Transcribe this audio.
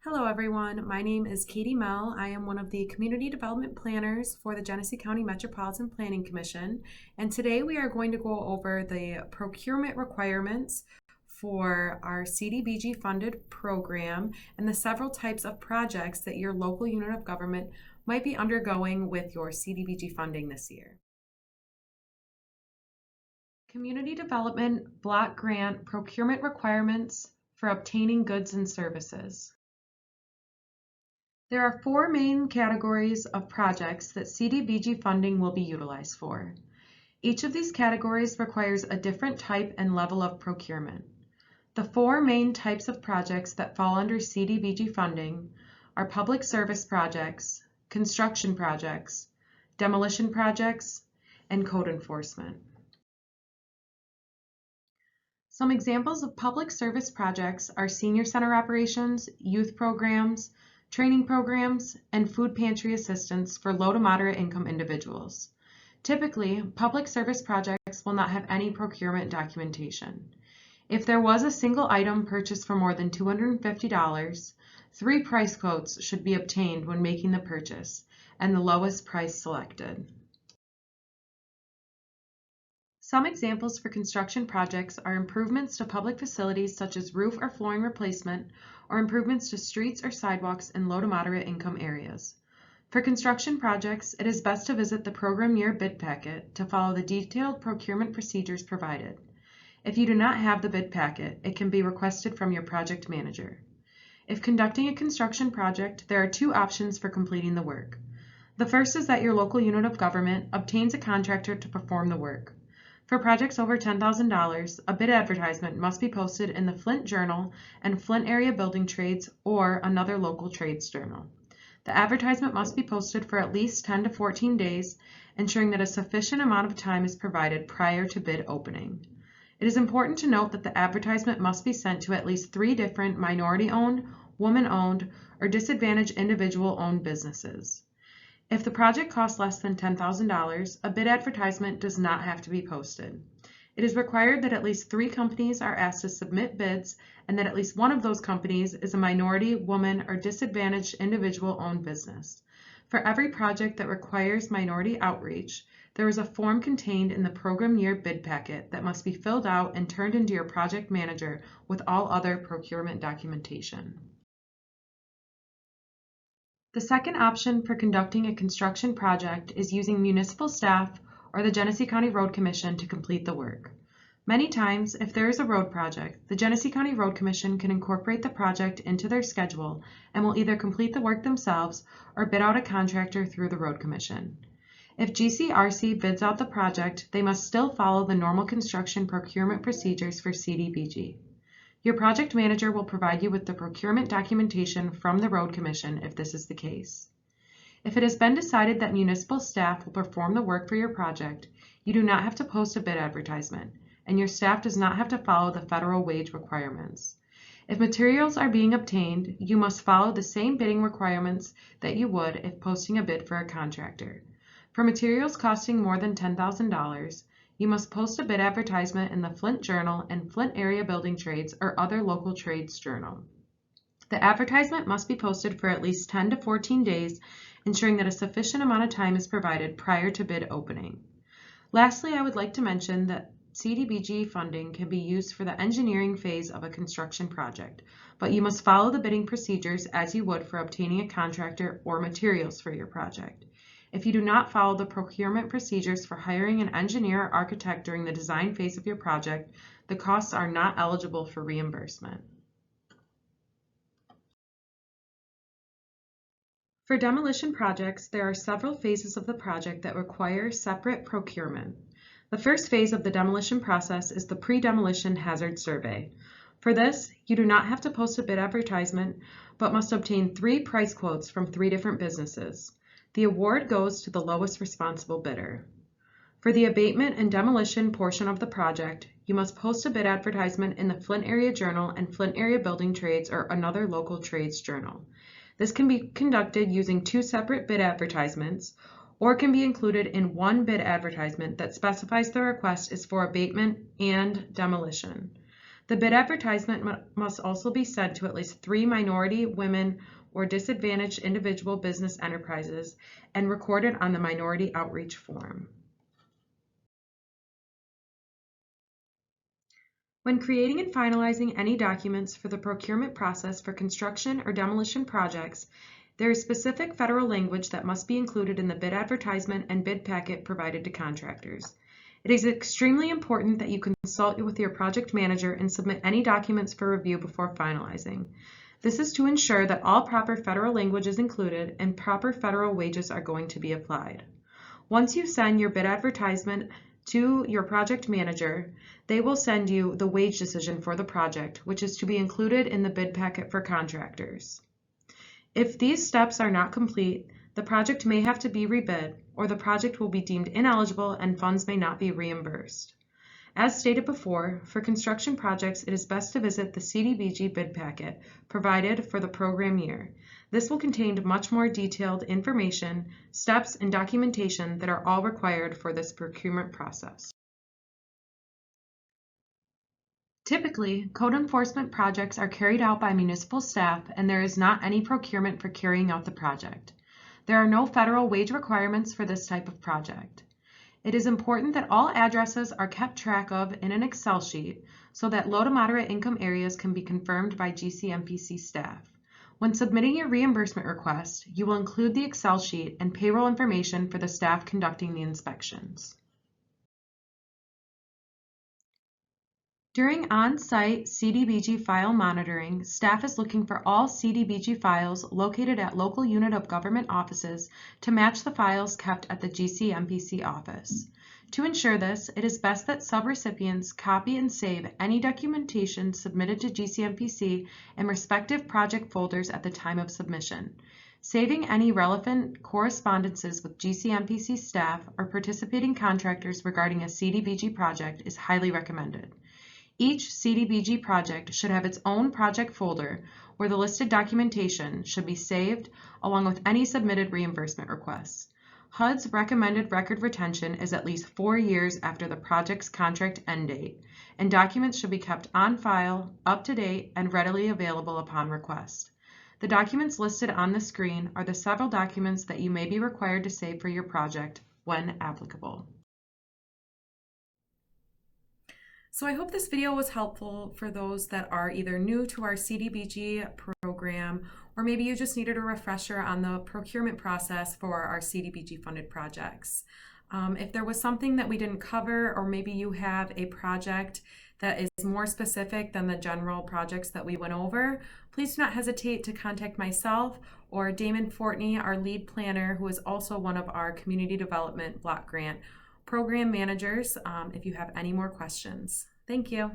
Hello everyone, my name is Katie Mell. I am one of the Community Development Planners for the Genesee County Metropolitan Planning Commission, and today we are going to go over the procurement requirements for our CDBG funded program and the several types of projects that your local unit of government might be undergoing with your CDBG funding this year. Community Development Block Grant Procurement Requirements for obtaining goods and services. There are four main categories of projects that CDBG funding will be utilized for. Each of these categories requires a different type and level of procurement. The four main types of projects that fall under CDBG funding are public service projects, construction projects, demolition projects, and code enforcement. Some examples of public service projects are senior center operations, youth programs, training programs, and food pantry assistance for low to moderate income individuals. Typically, public service projects will not have any procurement documentation. If there was a single item purchased for more than $250, 3 price quotes should be obtained when making the purchase, and the lowest price selected. Some examples for construction projects are improvements to public facilities such as roof or flooring replacement, or improvements to streets or sidewalks in low to moderate income areas. For construction projects, it is best to visit the program year bid packet to follow the detailed procurement procedures provided. If you do not have the bid packet, it can be requested from your project manager. If conducting a construction project, there are 2 options for completing the work. The first is that your local unit of government obtains a contractor to perform the work. For projects over $10,000, a bid advertisement must be posted in the Flint Journal and Flint Area Building Trades or another local trades journal. The advertisement must be posted for at least 10 to 14 days, ensuring that a sufficient amount of time is provided prior to bid opening. It is important to note that the advertisement must be sent to at least 3 different minority-owned, woman-owned, or disadvantaged individual-owned businesses. If the project costs less than $10,000, a bid advertisement does not have to be posted. It is required that at least 3 companies are asked to submit bids and that at least one of those companies is a minority, woman, or disadvantaged individual-owned business. For every project that requires minority outreach, there is a form contained in the program year bid packet that must be filled out and turned into your project manager with all other procurement documentation. The second option for conducting a construction project is using municipal staff or the Genesee County Road Commission to complete the work. Many times, if there is a road project, the Genesee County Road Commission can incorporate the project into their schedule and will either complete the work themselves or bid out a contractor through the Road Commission. If GCRC bids out the project, they must still follow the normal construction procurement procedures for CDBG. Your project manager will provide you with the procurement documentation from the Road Commission if this is the case. If it has been decided that municipal staff will perform the work for your project, you do not have to post a bid advertisement, and your staff does not have to follow the federal wage requirements. If materials are being obtained, you must follow the same bidding requirements that you would if posting a bid for a contractor. For materials costing more than $10,000, you must post a bid advertisement in the Flint Journal and Flint Area Building Trades or other local trades journal. The advertisement must be posted for at least 10 to 14 days, ensuring that a sufficient amount of time is provided prior to bid opening. Lastly, I would like to mention that CDBG funding can be used for the engineering phase of a construction project, but you must follow the bidding procedures as you would for obtaining a contractor or materials for your project. If you do not follow the procurement procedures for hiring an engineer or architect during the design phase of your project, the costs are not eligible for reimbursement. For demolition projects, there are several phases of the project that require separate procurement. The first phase of the demolition process is the pre-demolition hazard survey. For this, you do not have to post a bid advertisement, but must obtain 3 price quotes from 3 different businesses. The award goes to the lowest responsible bidder. For the abatement and demolition portion of the project, you must post a bid advertisement in the Flint Area Journal and Flint Area Building Trades or another local trades journal. This can be conducted using 2 separate bid advertisements, or can be included in one bid advertisement that specifies the request is for abatement and demolition. The bid advertisement must also be sent to at least 3 minority, women, or disadvantaged individual business enterprises and recorded on the minority outreach form. When creating and finalizing any documents for the procurement process for construction or demolition projects, there is specific federal language that must be included in the bid advertisement and bid packet provided to contractors. It is extremely important that you consult with your project manager and submit any documents for review before finalizing. This is to ensure that all proper federal language is included and proper federal wages are going to be applied. Once you send your bid advertisement to your project manager, they will send you the wage decision for the project, which is to be included in the bid packet for contractors. If these steps are not complete, the project may have to be rebid, or the project will be deemed ineligible and funds may not be reimbursed. As stated before, for construction projects, it is best to visit the CDBG bid packet provided for the program year. This will contain much more detailed information, steps, and documentation that are all required for this procurement process. Typically, code enforcement projects are carried out by municipal staff and there is not any procurement for carrying out the project. There are no federal wage requirements for this type of project. It is important that all addresses are kept track of in an Excel sheet so that low to moderate income areas can be confirmed by GCMPC staff. When submitting your reimbursement request, you will include the Excel sheet and payroll information for the staff conducting the inspections. During on-site CDBG file monitoring, staff is looking for all CDBG files located at local unit of government offices to match the files kept at the GCMPC office. To ensure this, it is best that subrecipients copy and save any documentation submitted to GCMPC in respective project folders at the time of submission. Saving any relevant correspondences with GCMPC staff or participating contractors regarding a CDBG project is highly recommended. Each CDBG project should have its own project folder where the listed documentation should be saved along with any submitted reimbursement requests. HUD's recommended record retention is at least 4 years after the project's contract end date, and documents should be kept on file, up to date, and readily available upon request. The documents listed on the screen are the several documents that you may be required to save for your project when applicable. So I hope this video was helpful for those that are either new to our CDBG program, or maybe you just needed a refresher on the procurement process for our CDBG funded projects. If there was something that we didn't cover, or maybe you have a project that is more specific than the general projects that we went over, please do not hesitate to contact myself or Damon Fortney, our lead planner, who is also one of our community development block grant program managers, if you have any more questions. Thank you.